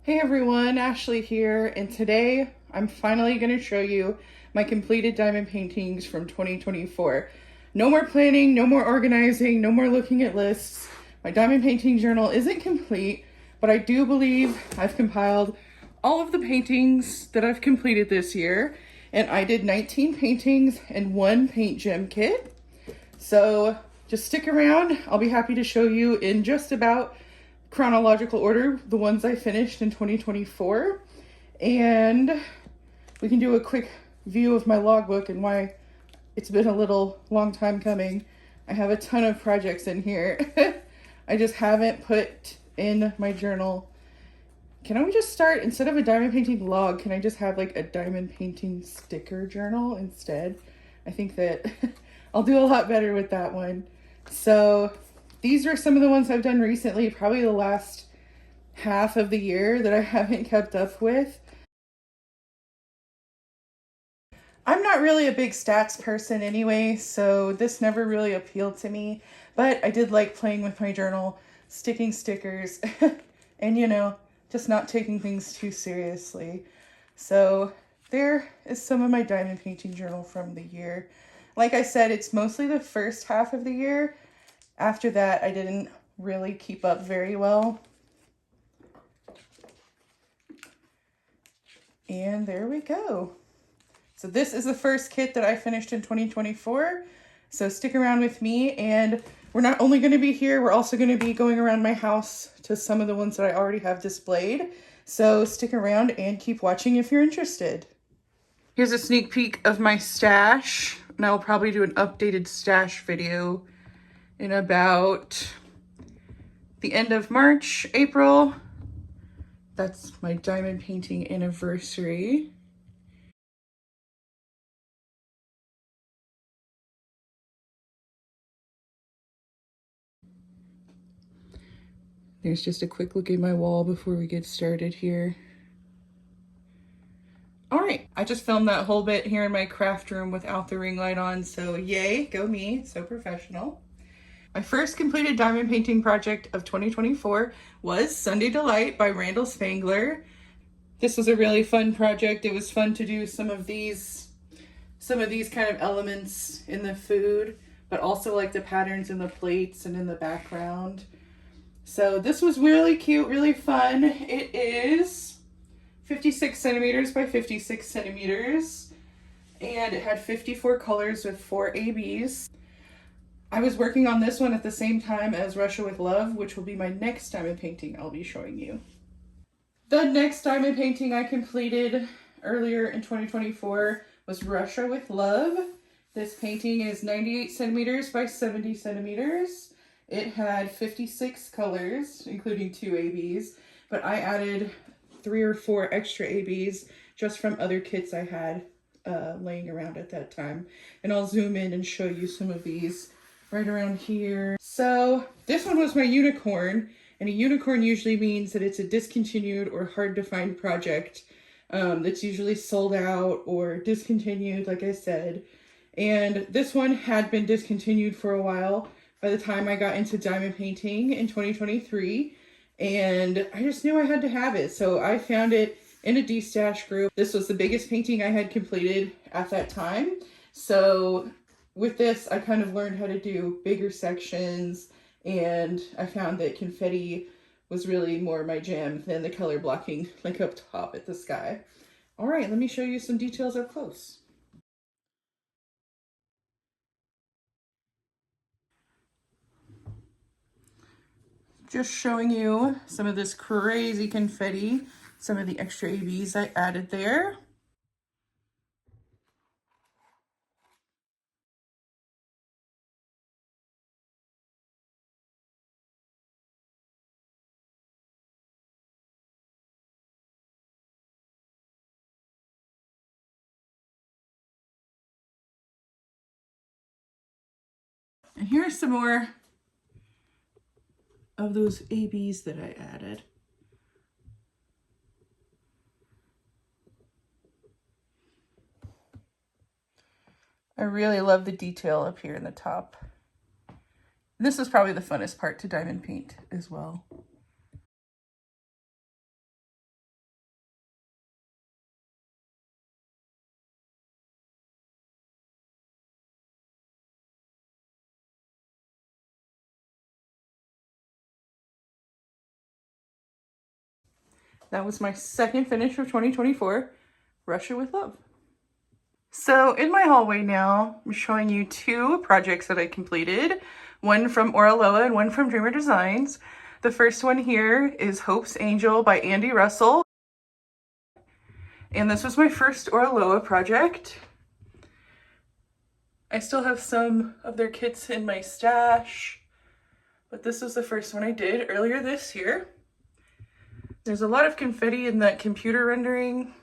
Hey everyone, Ashley here, and today I'm finally going to show you my completed diamond paintings from 2024. No more planning, no more organizing, no more looking at lists. My diamond painting journal isn't complete, but I do believe I've compiled all of the paintings that I've completed this year, and I did 19 paintings and one paint gem kit. So just stick around. I'll be happy to show you in just about chronological order the ones I finished in 2024, and we can do a quick view of my logbook and why it's been a long time coming. I have a ton of projects in here. I just haven't put in my journal. Can I just start, instead of a diamond painting log, can I just have like a diamond painting sticker journal instead? I think that I'll do a lot better with that one. So these are some of the ones I've done recently, probably the last half of the year that I haven't kept up with. I'm not really a big stats person anyway, so this never really appealed to me, but I did like playing with my journal, sticking stickers, and just not taking things too seriously. So there is some of my diamond painting journal from the year. Like I said, it's mostly the first half of the year. After that, I didn't really keep up very well. And there we go. So this is the first kit that I finished in 2024. So stick around with me, and we're not only going to be here, we're also going to be going around my house to some of the ones that I already have displayed. So stick around and keep watching if you're interested. Here's a sneak peek of my stash, and I'll probably do an updated stash video in about the end of March, April. That's my diamond painting anniversary. There's just a quick look at my wall before we get started here. All right, I just filmed that whole bit here in my craft room without the ring light on, so yay, go me, so professional. My first completed diamond painting project of 2024 was Sunday Delight by Randall Spangler. This was a really fun project. It was fun to do some of these kind of elements in the food, but also like the patterns in the plates and in the background. So this was really cute, really fun. It is 56 centimeters by 56 centimeters, and it had 54 colors with 4 ABs. I was working on this one at the same time as Russia with Love, which will be my next diamond painting I'll be showing you. The next diamond painting I completed earlier in 2024 was Russia with Love. This painting is 98 centimeters by 70 centimeters. It had 56 colors, including 2 ABs, but I added 3 or 4 extra ABs just from other kits I had laying around at that time. And I'll zoom in and show you some of these right around here. So this one was my unicorn, and a unicorn usually means that it's a discontinued or hard to find project that's usually sold out or discontinued, like I said. And this one had been discontinued for a while by the time I got into diamond painting in 2023. And I just knew I had to have it. So I found it in a D-stash group. This was the biggest painting I had completed at that time. So with this, I kind of learned how to do bigger sections, and I found that confetti was really more my jam than the color blocking like up top at the sky. All right, let me show you some details up close. Just showing you some of this crazy confetti, some of the extra ABs I added there. And here's some more of those ABs that I added. I really love the detail up here in the top. This is probably the funnest part to diamond paint as well. That was my second finish of 2024, Russia with Love. So in my hallway now, I'm showing you two projects that I completed, one from Aloha and one from Dreamer Designs. The first one here is Hope's Angel by Andy Russell. And this was my first Aloha project. I still have some of their kits in my stash, but this was the first one I did earlier this year. There's a lot of confetti in that computer rendering,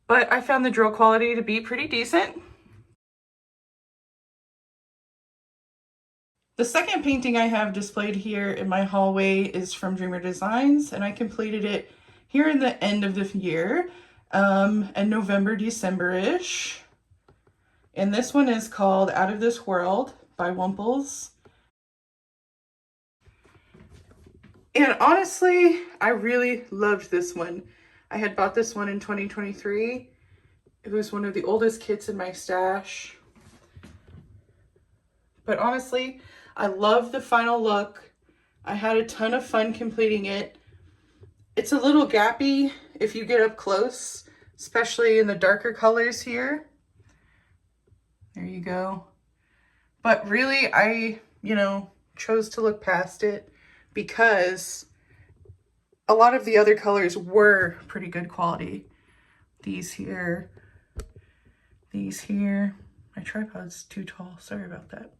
but I found the drill quality to be pretty decent. The second painting I have displayed here in my hallway is from Dreamer Designs, and I completed it here in the end of the year, in November, December-ish. And this one is called Out of This World by Wumples. And honestly, I really loved this one. I had bought this one in 2023. It was one of the oldest kits in my stash. But honestly, I love the final look. I had a ton of fun completing it. It's a little gappy if you get up close, especially in the darker colors here. There you go. But really, I, chose to look past it because a lot of the other colors were pretty good quality. These here. My tripod's too tall, sorry about that.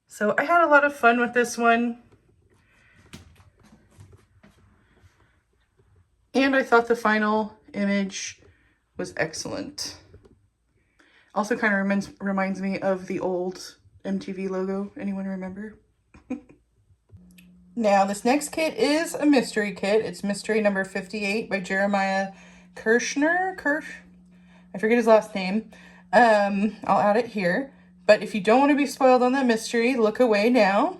So I had a lot of fun with this one. And I thought the final image was excellent. Also kind of reminds me of the old MTV logo. Anyone remember? Now, this next kit is a mystery kit. It's mystery number 58 by Jeremiah Kirschner. I forget his last name. I'll add it here. But if you don't want to be spoiled on that mystery, look away now.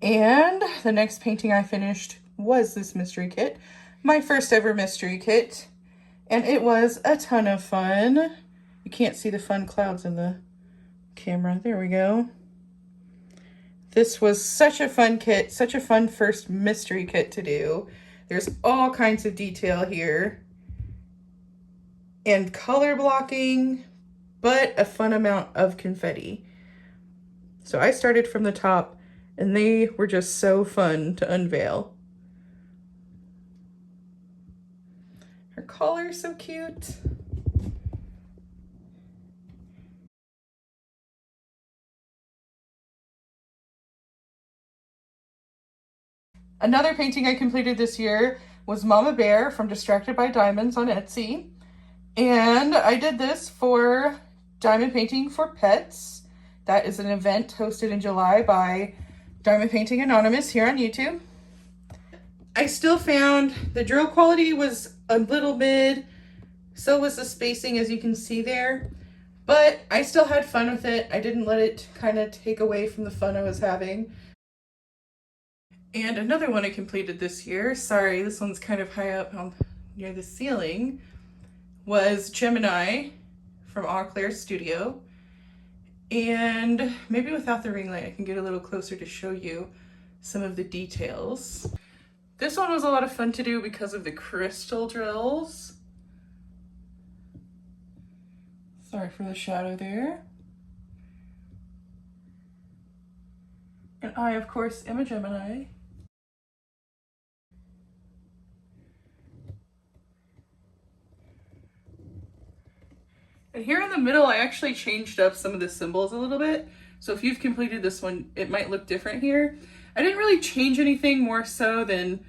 And the next painting I finished was this mystery kit. My first ever mystery kit. And it was a ton of fun. You can't see the fun clouds in the camera. There we go. This was such a fun kit, such a fun first mystery kit to do. There's all kinds of detail here. And color blocking, but a fun amount of confetti. So I started from the top, and they were just so fun to unveil. Her collar's so cute. Another painting I completed this year was Mama Bear from Distracted by Diamonds on Etsy. And I did this for Diamond Painting for Pets. That is an event hosted in July by Diamond Painting Anonymous here on YouTube. I still found the drill quality was a little mid, so was the spacing, as you can see there. But I still had fun with it. I didn't let it kind of take away from the fun I was having. And another one I completed this year, sorry, this one's kind of high up near the ceiling, was Gemini from Eau Claire Studio. And maybe without the ring light, I can get a little closer to show you some of the details. This one was a lot of fun to do because of the crystal drills. Sorry for the shadow there. And I, of course, am a Gemini. And here in the middle, I actually changed up some of the symbols a little bit. So if you've completed this one, it might look different here. I didn't really change anything more so than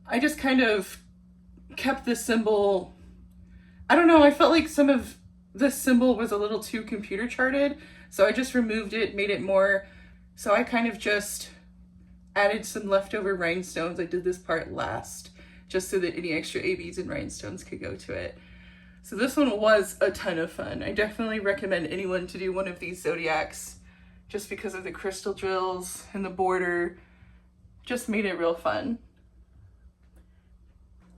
I just kind of kept the symbol. I don't know, I felt like some of this symbol was a little too computer charted. So I just removed it, made it more. So I kind of just added some leftover rhinestones. I did this part last, just so that any extra ABs and rhinestones could go to it. So this one was a ton of fun. I definitely recommend anyone to do one of these Zodiacs just because of the crystal drills and the border. Just made it real fun.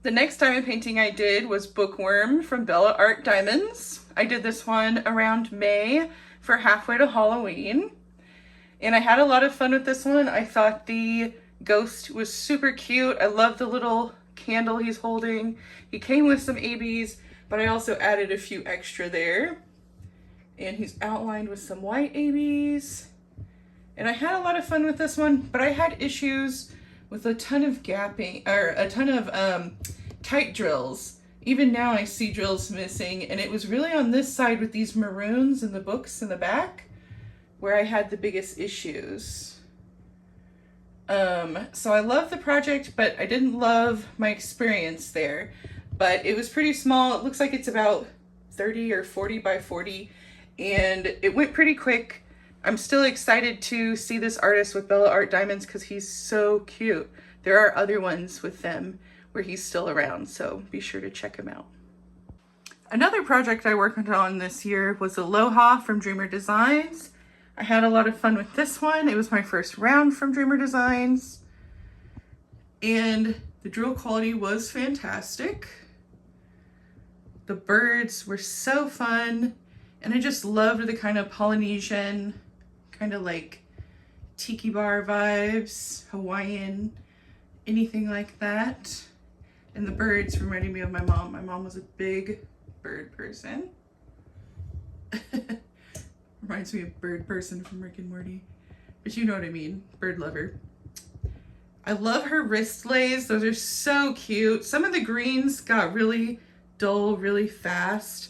The next diamond painting I did was Bookworm from Bella Art Diamonds. I did this one around May for halfway to Halloween. And I had a lot of fun with this one. I thought the ghost was super cute. I love the little candle he's holding. He came with some ABs, but I also added a few extra there. And he's outlined with some white ABs. And I had a lot of fun with this one, but I had issues with a ton of gapping, or a ton of tight drills. Even now I see drills missing, and it was really on this side with these maroons and the books in the back where I had the biggest issues. So I love the project, but I didn't love my experience there. But it was pretty small. It looks like it's about 30 or 40 by 40, and it went pretty quick. I'm still excited to see this artist with Bella Art Diamonds because he's so cute. There are other ones with them where he's still around, so be sure to check him out. Another project I worked on this year was Aloha from Dreamer Designs. I had a lot of fun with this one. It was my first round from Dreamer Designs, and the drill quality was fantastic. The birds were so fun, and I just loved the kind of Polynesian, kind of like tiki bar vibes, Hawaiian, anything like that. And the birds reminded me of my mom. My mom was a big bird person. Reminds me of Bird Person from Rick and Morty. But you know what I mean, bird lover. I love her wrist lays. Those are so cute. Some of the greens got really dull really fast,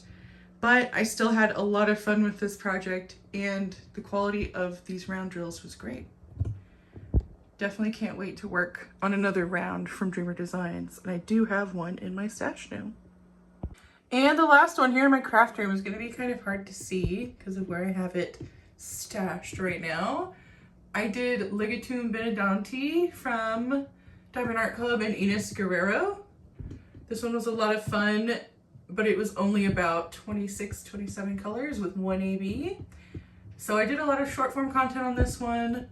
but I still had a lot of fun with this project, and the quality of these round drills was great. Definitely can't wait to work on another round from Dreamer Designs, and I do have one in my stash now. And the last one here in my craft room is going to be kind of hard to see because of where I have it stashed right now. I did Legatum Benedante from Diamond Art Club and Enos Guerrero. This one was a lot of fun, but it was only about 26, 27 colors with one AB. So I did a lot of short form content on this one.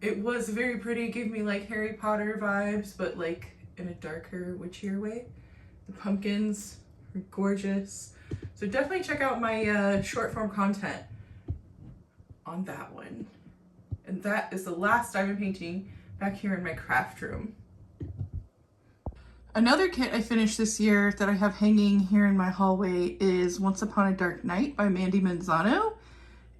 It was very pretty, gave me like Harry Potter vibes, but like in a darker, witchier way. The pumpkins are gorgeous. So definitely check out my short form content on that one. And that is the last diamond painting back here in my craft room. Another kit I finished this year that I have hanging here in my hallway is Once Upon a Dark Night by Mandy Manzano.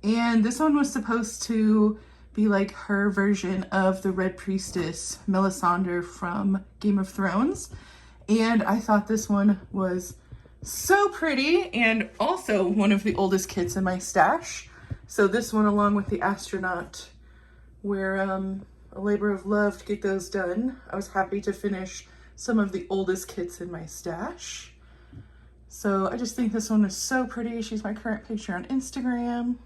And this one was supposed to be like her version of the Red Priestess, Melisandre from Game of Thrones. And I thought this one was so pretty, and also one of the oldest kits in my stash. So this one, along with the astronaut, were a labor of love to get those done. I was happy to finish some of the oldest kits in my stash. So I just think this one is so pretty. She's my current picture on Instagram.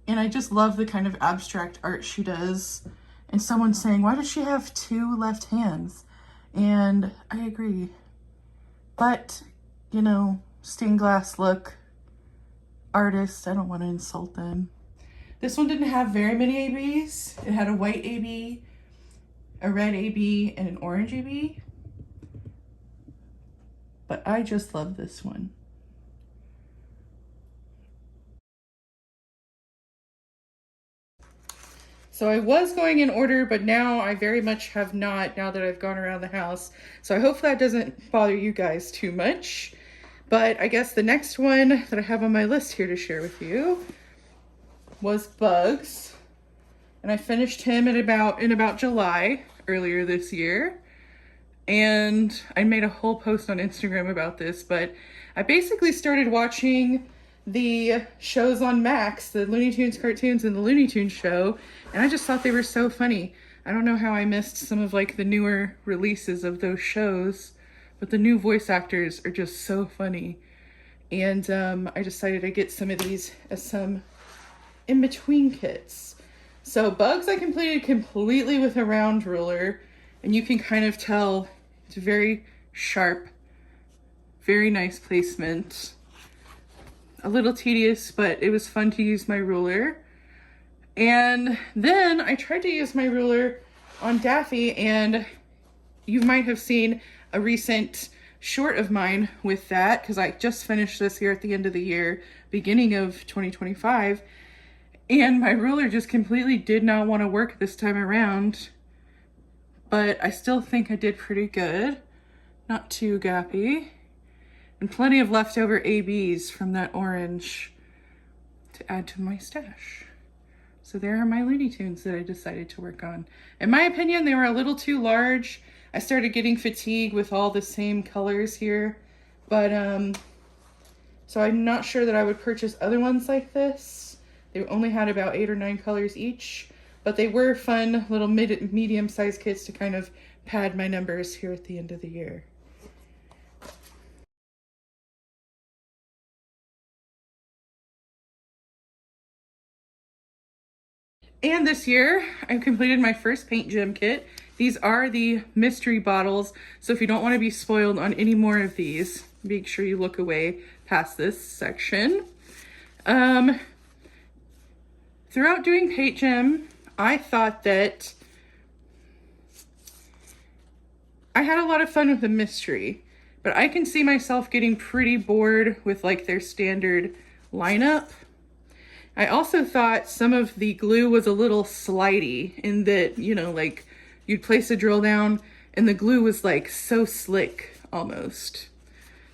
And I just love the kind of abstract art she does. And someone's saying, why does she have two left hands? And I agree. But, you know, stained glass look, artists, I don't want to insult them. This one didn't have very many ABs. It had a white AB, a red AB, and an orange AB. But I just love this one. So I was going in order, but now I very much have not, now that I've gone around the house. So I hope that doesn't bother you guys too much. But I guess the next one that I have on my list here to share with you was Bugs. And I finished him in about July earlier this year. And I made a whole post on Instagram about this, but I basically started watching the shows on Max, the Looney Tunes cartoons and the Looney Tunes show, and I just thought they were so funny. I don't know how I missed some of like the newer releases of those shows, but the new voice actors are just so funny. And I decided to get some of these as some in-between kits. So Bugs I completed completely with a round ruler, and you can kind of tell it's very sharp, very nice placement. A little tedious, but it was fun to use my ruler. And then I tried to use my ruler on Daffy, and you might have seen a recent short of mine with that, because I just finished this here at the end of the year, beginning of 2025. And my ruler just completely did not want to work this time around, but I still think I did pretty good. Not too gappy. And plenty of leftover ABs from that orange to add to my stash. So there are my Looney Tunes that I decided to work on. In my opinion, they were a little too large. I started getting fatigued with all the same colors here, but so I'm not sure that I would purchase other ones like this. They only had about 8 or 9 colors each, but they were fun little medium-sized kits to kind of pad my numbers here at the end of the year. And this year, I completed my first paint gem kit. These are the mystery bottles, so if you don't want to be spoiled on any more of these, make sure you look away past this section. Throughout doing paint gem, I thought that I had a lot of fun with the mystery, but I can see myself getting pretty bored with like their standard lineup. I also thought some of the glue was a little slidey in that, you know, like you'd place a drill down and the glue was like so slick almost.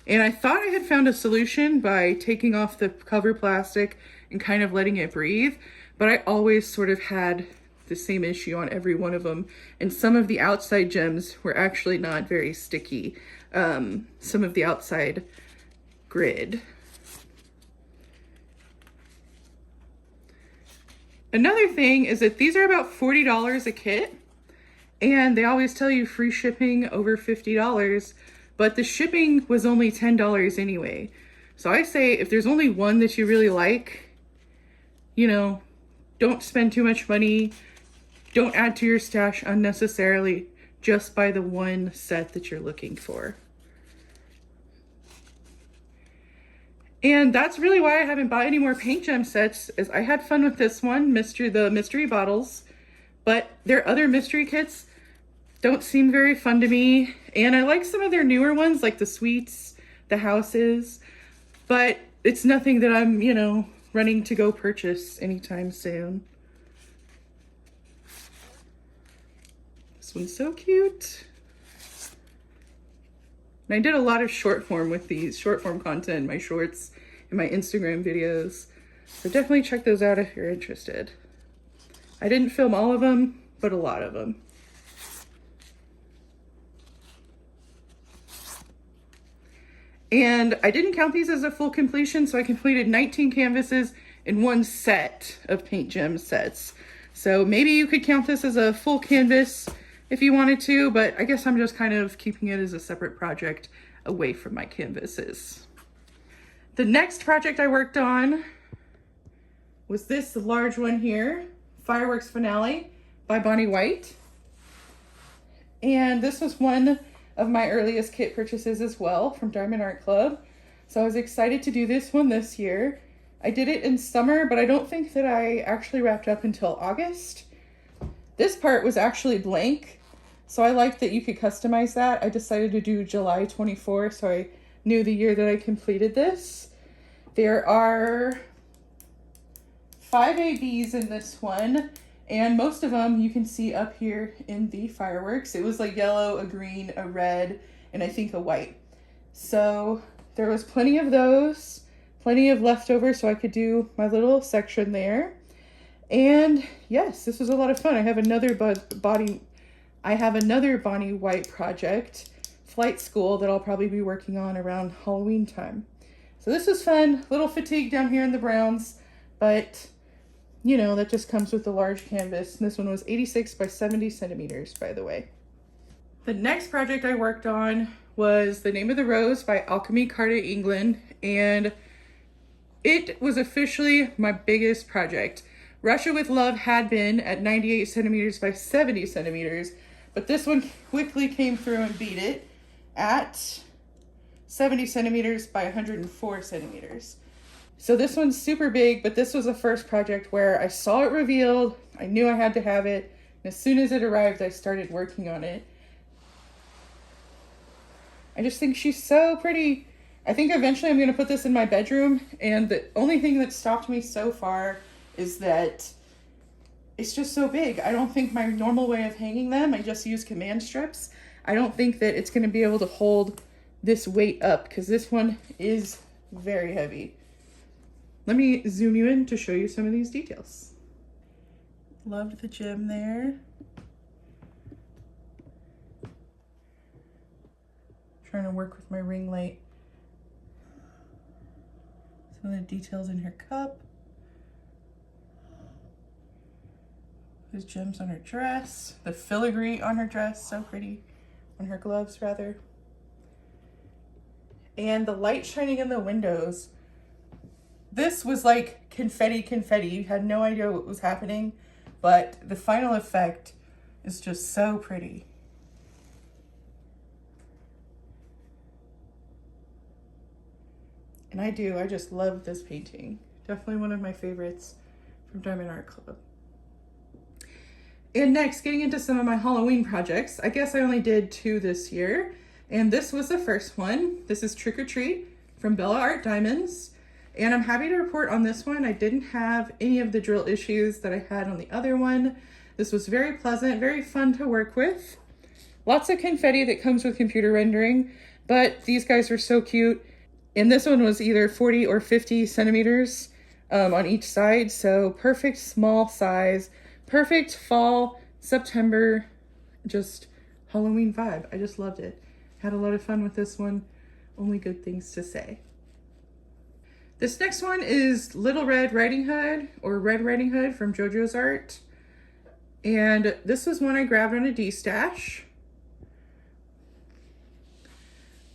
And I thought I had found a solution by taking off the cover plastic and kind of letting it breathe, but I always sort of had the same issue on every one of them. And some of the outside gems were actually not very sticky. Some of the outside grid. Another thing is that these are about $40 a kit, and they always tell you free shipping over $50, but the shipping was only $10 anyway. So I say if there's only one that you really like, you know, don't spend too much money, don't add to your stash unnecessarily, just buy the one set that you're looking for. And that's really why I haven't bought any more paint gem sets, is I had fun with this one, the mystery bottles, but their other mystery kits don't seem very fun to me. And I like some of their newer ones, like the suites, the houses, but it's nothing that I'm, you know, running to go purchase anytime soon. This one's so cute. And I did a lot of short form with these, short form content, my shorts and my Instagram videos. So definitely check those out if you're interested. I didn't film all of them, but a lot of them. And I didn't count these as a full completion, so I completed 19 canvases in one set of paint gem sets. So maybe you could count this as a full canvas if you wanted to, but I guess I'm just kind of keeping it as a separate project away from my canvases. The next project I worked on was this large one here, Fireworks Finale by Bonnie White. And this was one of my earliest kit purchases as well from Diamond Art Club. So I was excited to do this one this year. I did it in summer, but I don't think that I actually wrapped up until August. This part was actually blank, so I liked that you could customize that. I decided to do July 24, so I knew the year that I completed this. There are 5 ABs in this one, and most of them you can see up here in the fireworks. It was like yellow, a green, a red, and I think a white. So there was plenty of those, plenty of leftovers, so I could do my little section there. And yes, this was a lot of fun. I have another Bonnie White project, Flight School, that I'll probably be working on around Halloween time. So this was fun. A little fatigue down here in the browns, but you know, that just comes with the large canvas. And this one was 86 by 70 centimeters, by the way. The next project I worked on was The Name of the Rose by Alchemy Carta England, and it was officially my biggest project. Russia with Love had been at 98 centimeters by 70 centimeters, but this one quickly came through and beat it at 70 centimeters by 104 centimeters. So this one's super big, but this was the first project where I saw it revealed, I knew I had to have it, and as soon as it arrived, I started working on it. I just think she's so pretty. I think eventually I'm going to put this in my bedroom, and the only thing that stopped me so far is that it's just so big. I don't think my normal way of hanging them, I just use command strips. I don't think that it's going to be able to hold this weight up because this one is very heavy. Let me zoom you in to show you some of these details. Loved the gem there. Trying to work with my ring light. Some of the details in her cup. Those gems on her dress. The filigree on her dress, so pretty. On her gloves, rather. And the light shining in the windows. This was like confetti. You had no idea what was happening, but the final effect is just so pretty. And I just love this painting. Definitely one of my favorites from Diamond Art Club. And next, getting into some of my Halloween projects. I guess I only did 2 this year. And this was the first one. This is Trick or Treat from Bella Art Diamonds. And I'm happy to report on this one, I didn't have any of the drill issues that I had on the other one. This was very pleasant, very fun to work with. Lots of confetti that comes with computer rendering, but these guys are so cute. And this one was either 40 or 50 centimeters on each side. So perfect small size, perfect fall, September, just Halloween vibe. I just loved it. Had a lot of fun with this one. Only good things to say. This next one is Little Red Riding Hood, or Red Riding Hood from JoJo's Art. And this was one I grabbed on a D-stash.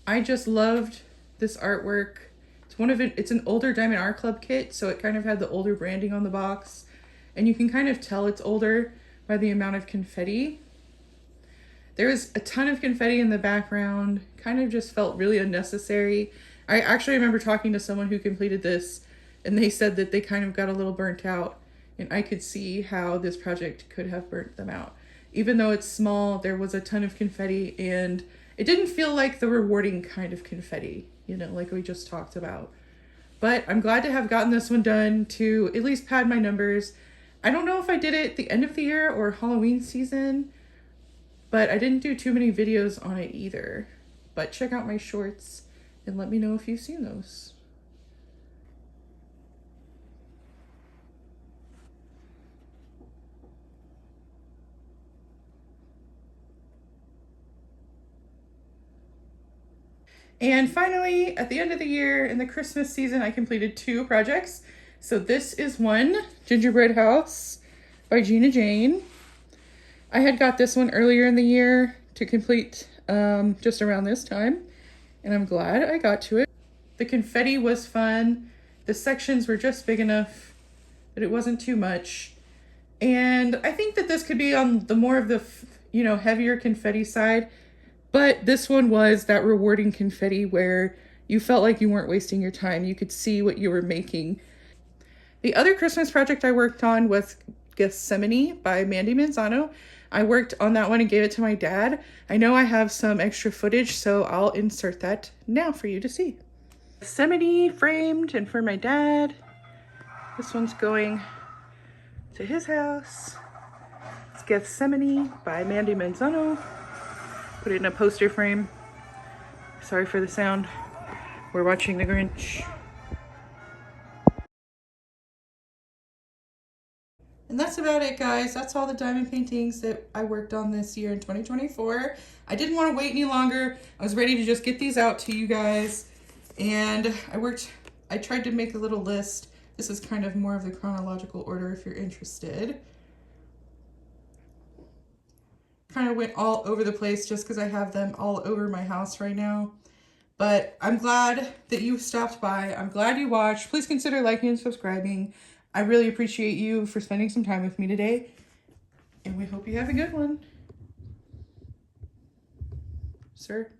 I just loved this artwork. It's an older Diamond Art Club kit, so it kind of had the older branding on the box. And you can kind of tell it's older by the amount of confetti. There was a ton of confetti in the background, kind of just felt really unnecessary. I actually remember talking to someone who completed this, and they said that they kind of got a little burnt out, and I could see how this project could have burnt them out. Even though it's small, there was a ton of confetti, and it didn't feel like the rewarding kind of confetti, you know, like we just talked about. But I'm glad to have gotten this one done to at least pad my numbers. I don't know if I did it at the end of the year or Halloween season, but I didn't do too many videos on it either. But check out my shorts and let me know if you've seen those. And finally, at the end of the year, in the Christmas season, I completed 2 projects. So this is one, Gingerbread House by Gina Jane. I had got this one earlier in the year to complete just around this time, and I'm glad I got to it. The confetti was fun. The sections were just big enough that it wasn't too much. And I think that this could be on the more of the, heavier confetti side. But this one was that rewarding confetti where you felt like you weren't wasting your time. You could see what you were making. The other Christmas project I worked on was Gethsemane by Mandy Manzano. I worked on that one and gave it to my dad. I know I have some extra footage, so I'll insert that now for you to see. Gethsemane framed and for my dad. This one's going to his house. It's Gethsemane by Mandy Manzano. Put it in a poster frame. Sorry for the sound. We're watching The Grinch. And that's about it, guys. That's all the diamond paintings that I worked on this year in 2024. I didn't want to wait any longer. I was ready to just get these out to you guys. And I tried to make a little list. This is kind of more of the chronological order if you're interested. Kind of went all over the place just because I have them all over my house right now. But I'm glad that you stopped by. I'm glad you watched. Please consider liking and subscribing. I really appreciate you for spending some time with me today. And we hope you have a good one. Sir?